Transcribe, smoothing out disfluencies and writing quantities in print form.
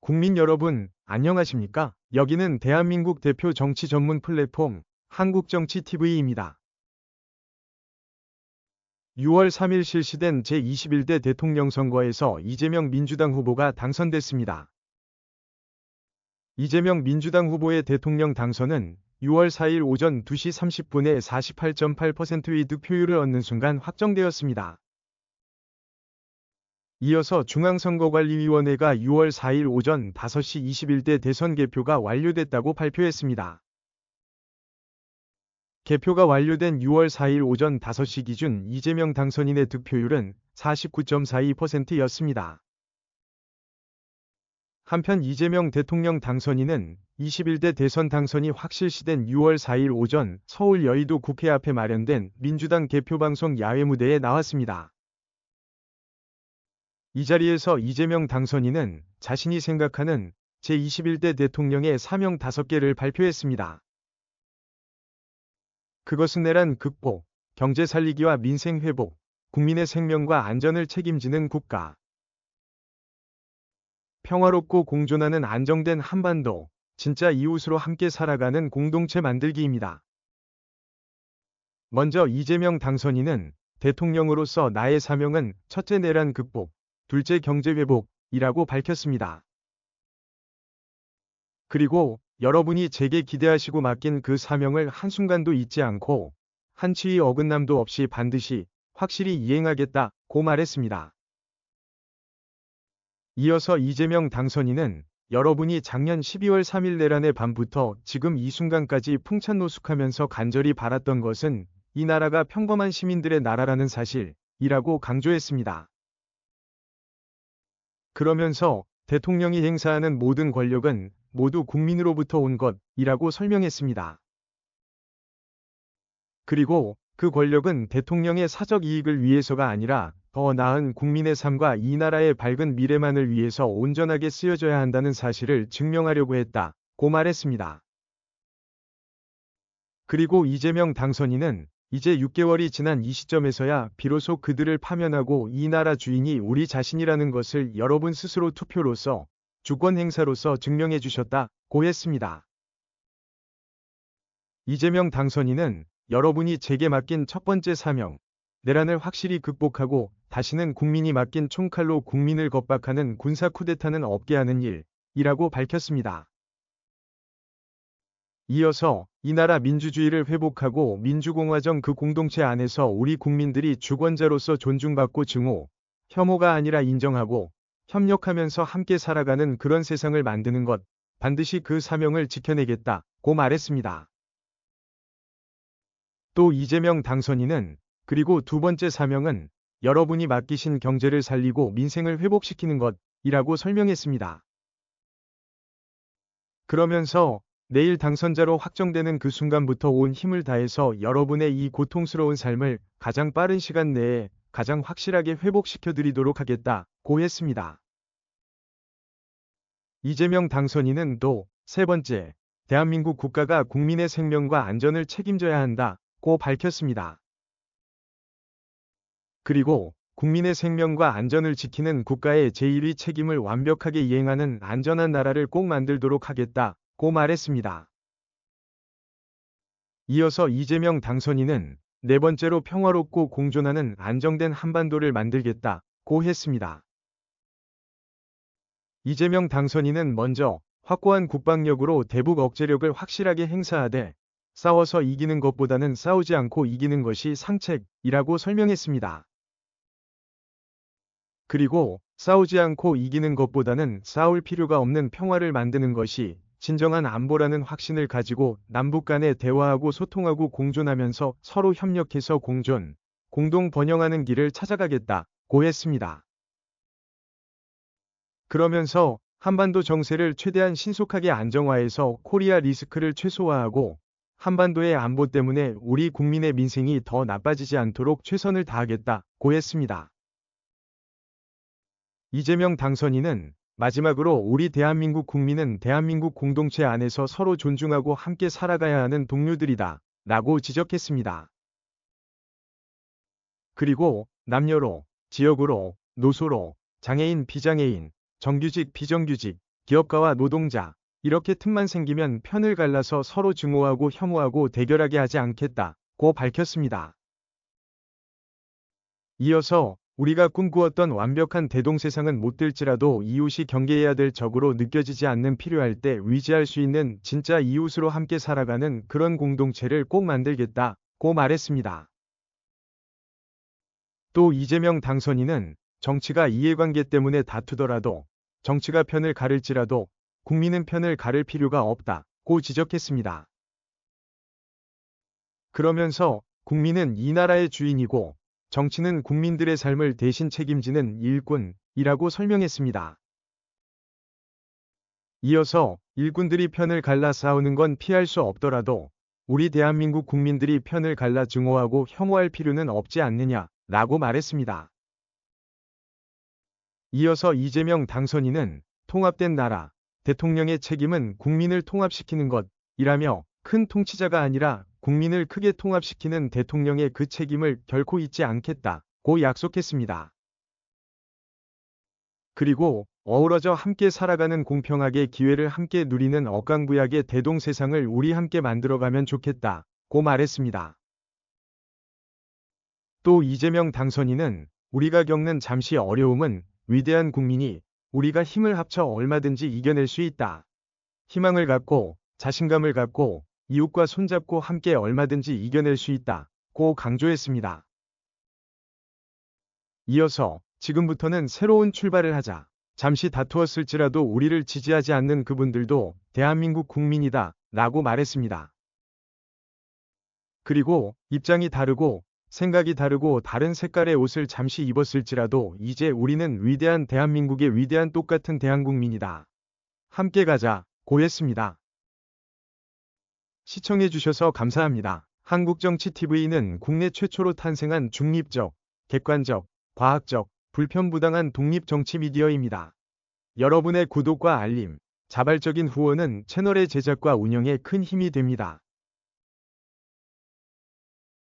국민 여러분, 안녕하십니까? 여기는 대한민국 대표 정치 전문 플랫폼 한국정치TV입니다. 6월 3일 실시된 제21대 대통령 선거에서 이재명 민주당 후보가 당선됐습니다. 이재명 민주당 후보의 대통령 당선은 6월 4일 오전 2시 30분에 48.8%의 득표율을 얻는 순간 확정되었습니다. 이어서 중앙선거관리위원회가 6월 4일 오전 5시 21대 대선 개표가 완료됐다고 발표했습니다. 개표가 완료된 6월 4일 오전 5시 기준 이재명 당선인의 득표율은 49.42%였습니다. 한편 이재명 대통령 당선인은 21대 대선 당선이 확실시된 6월 4일 오전 서울 여의도 국회 앞에 마련된 민주당 개표방송 야외 무대에 나왔습니다. 이 자리에서 이재명 당선인은 자신이 생각하는 제21대 대통령의 사명 5개를 발표했습니다. 그것은 내란 극복, 경제 살리기와 민생 회복, 국민의 생명과 안전을 책임지는 국가, 평화롭고 공존하는 안정된 한반도, 진짜 이웃으로 함께 살아가는 공동체 만들기입니다. 먼저 이재명 당선인은 대통령으로서 나의 사명은 첫째 내란 극복, 둘째 경제 회복이라고 밝혔습니다. 그리고 여러분이 제게 기대하시고 맡긴 그 사명을 한순간도 잊지 않고 한치의 어긋남도 없이 반드시 확실히 이행하겠다고 말했습니다. 이어서 이재명 당선인은 여러분이 작년 12월 3일 내란의 밤부터 지금 이 순간까지 풍찬노숙하면서 간절히 바랐던 것은 이 나라가 평범한 시민들의 나라라는 사실이라고 강조했습니다. 그러면서 대통령이 행사하는 모든 권력은 모두 국민으로부터 온 것이라고 설명했습니다. 그리고 그 권력은 대통령의 사적 이익을 위해서가 아니라 더 나은 국민의 삶과 이 나라의 밝은 미래만을 위해서 온전하게 쓰여져야 한다는 사실을 증명하려고 했다고 말했습니다. 그리고 이재명 당선인은 이제 6개월이 지난 이 시점에서야 비로소 그들을 파면하고 이 나라 주인이 우리 자신이라는 것을 여러분 스스로 투표로서 주권 행사로서 증명해 주셨다고 했습니다. 이재명 당선인은 여러분이 제게 맡긴 첫 번째 사명, 내란을 확실히 극복하고 다시는 국민이 맡긴 총칼로 국민을 겁박하는 군사 쿠데타는 없게 하는 일이라고 밝혔습니다. 이어서 이 나라 민주주의를 회복하고 민주공화정 그 공동체 안에서 우리 국민들이 주권자로서 존중받고 증오, 혐오가 아니라 인정하고 협력하면서 함께 살아가는 그런 세상을 만드는 것, 반드시 그 사명을 지켜내겠다고 말했습니다. 또 이재명 당선인은 그리고 두 번째 사명은 여러분이 맡기신 경제를 살리고 민생을 회복시키는 것이라고 설명했습니다. 그러면서 내일 당선자로 확정되는 그 순간부터 온 힘을 다해서 여러분의 이 고통스러운 삶을 가장 빠른 시간 내에 가장 확실하게 회복시켜 드리도록 하겠다고 했습니다. 이재명 당선인은 또 세 번째, 대한민국 국가가 국민의 생명과 안전을 책임져야 한다고 밝혔습니다. 그리고 국민의 생명과 안전을 지키는 국가의 제1위 책임을 완벽하게 이행하는 안전한 나라를 꼭 만들도록 하겠다고 말했습니다. 이어서 이재명 당선인은 네 번째로 평화롭고 공존하는 안정된 한반도를 만들겠다고 했습니다. 이재명 당선인은 먼저 확고한 국방력으로 대북 억제력을 확실하게 행사하되 싸워서 이기는 것보다는 싸우지 않고 이기는 것이 상책이라고 설명했습니다. 그리고 싸우지 않고 이기는 것보다는 싸울 필요가 없는 평화를 만드는 것이 진정한 안보라는 확신을 가지고 남북 간에 대화하고 소통하고 공존하면서 서로 협력해서 공존, 공동 번영하는 길을 찾아가겠다고 했습니다. 그러면서 한반도 정세를 최대한 신속하게 안정화해서 코리아 리스크를 최소화하고 한반도의 안보 때문에 우리 국민의 민생이 더 나빠지지 않도록 최선을 다하겠다고 했습니다. 이재명 당선인은 마지막으로 우리 대한민국 국민은 대한민국 공동체 안에서 서로 존중하고 함께 살아가야 하는 동료들이다 라고 지적했습니다. 그리고 남녀로, 지역으로, 노소로, 장애인, 비장애인, 정규직, 비정규직, 기업가와 노동자, 이렇게 틈만 생기면 편을 갈라서 서로 증오하고 혐오하고 대결하게 하지 않겠다고 밝혔습니다. 이어서 우리가 꿈꾸었던 완벽한 대동세상은 못 될지라도 이웃이 경계해야 될 적으로 느껴지지 않는 필요할 때 위지할 수 있는 진짜 이웃으로 함께 살아가는 그런 공동체를 꼭 만들겠다고 말했습니다. 또 이재명 당선인은 정치가 이해관계 때문에 다투더라도 정치가 편을 가를지라도 국민은 편을 가를 필요가 없다고 지적했습니다. 그러면서 국민은 이 나라의 주인이고 정치는 국민들의 삶을 대신 책임지는 일꾼이라고 설명했습니다. 이어서 일꾼들이 편을 갈라 싸우는 건 피할 수 없더라도 우리 대한민국 국민들이 편을 갈라 증오하고 혐오할 필요는 없지 않느냐라고 말했습니다. 이어서 이재명 당선인은 통합된 나라, 대통령의 책임은 국민을 통합시키는 것이라며 큰 통치자가 아니라 국민을 크게 통합시키는 대통령의 그 책임을 결코 잊지 않겠다고 약속했습니다. 그리고 어우러져 함께 살아가는 공평하게 기회를 함께 누리는 억강부약의 대동세상을 우리 함께 만들어가면 좋겠다고 말했습니다. 또 이재명 당선인은 우리가 겪는 잠시 어려움은 위대한 국민이 우리가 힘을 합쳐 얼마든지 이겨낼 수 있다. 희망을 갖고 자신감을 갖고 이웃과 손잡고 함께 얼마든지 이겨낼 수 있다고 강조했습니다. 이어서 지금부터는 새로운 출발을 하자. 잠시 다투었을지라도 우리를 지지하지 않는 그분들도 대한민국 국민이다 라고 말했습니다. 그리고 입장이 다르고 생각이 다르고 다른 색깔의 옷을 잠시 입었을지라도 이제 우리는 위대한 대한민국의 위대한 똑같은 대한국민이다. 함께 가자고 했습니다. 시청해주셔서 감사합니다. 한국정치TV는 국내 최초로 탄생한 중립적, 객관적, 과학적, 불편부당한 독립정치 미디어입니다. 여러분의 구독과 알림, 자발적인 후원은 채널의 제작과 운영에 큰 힘이 됩니다.